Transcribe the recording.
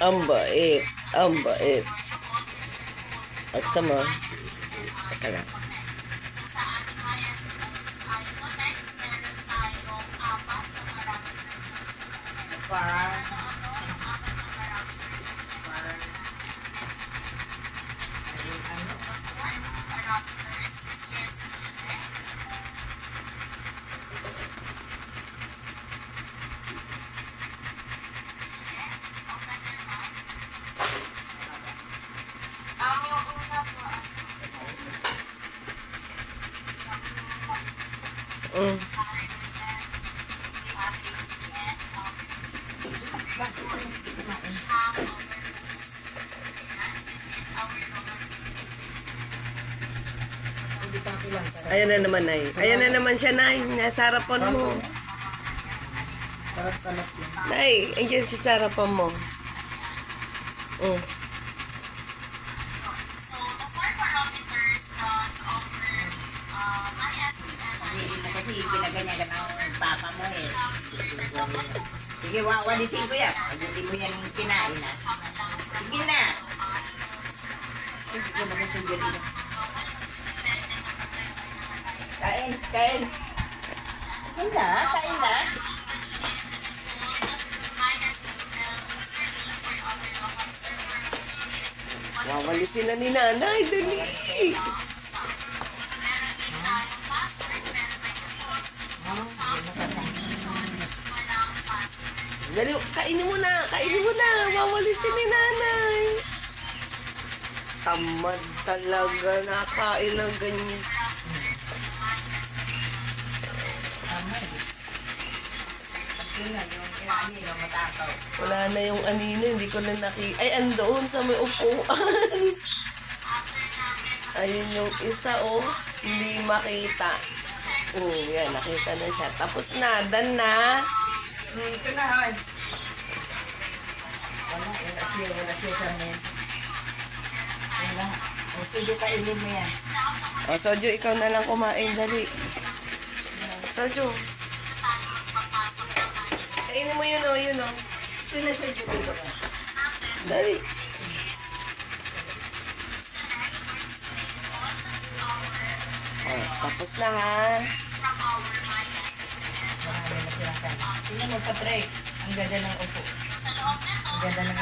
Ang bait. Ang bait. Gusto mo? Teka lang. Mm. Ayan na naman, Nay. Ayan na naman siya, Nay. Nasa harapan mo. Karat-karat yun. Nay, andiyan siya sa harapan mo. Mm. Kasi pinaganyan ka ng papa mo eh. Sige, wawalisin ko yan. Pag hindi mo yan kinain na. Sige na. Hindi ko nakasundo dito. Kain, kain. Sige na, kain na. Wawalisin na ni Nanay. Dali. Dali, kainin mo na. Kainin mo na. Wawalisin ni Nanay. Tamad talaga. Nakain ng ganyan. Wala na yung anino. Hindi ko na Ay, andoon sa may upuan. Ayun yung isa, oh. Hindi makita. Yan. Nakita na siya. Tapos na. Dan na. Ito na, hoy. Wala siya sa men. Wala. O, sige, kainin mo yan. O, Sojo, ikaw na lang kumain. Dali. Sojo. Kainin mo yun, oh. Yun, oh. Ito na siya dito. Dali. Oh, tapos na, ha. Marami na silang kain. Tingnan mo pa, Trey. Ang ganda ng upo. Ang ganda ng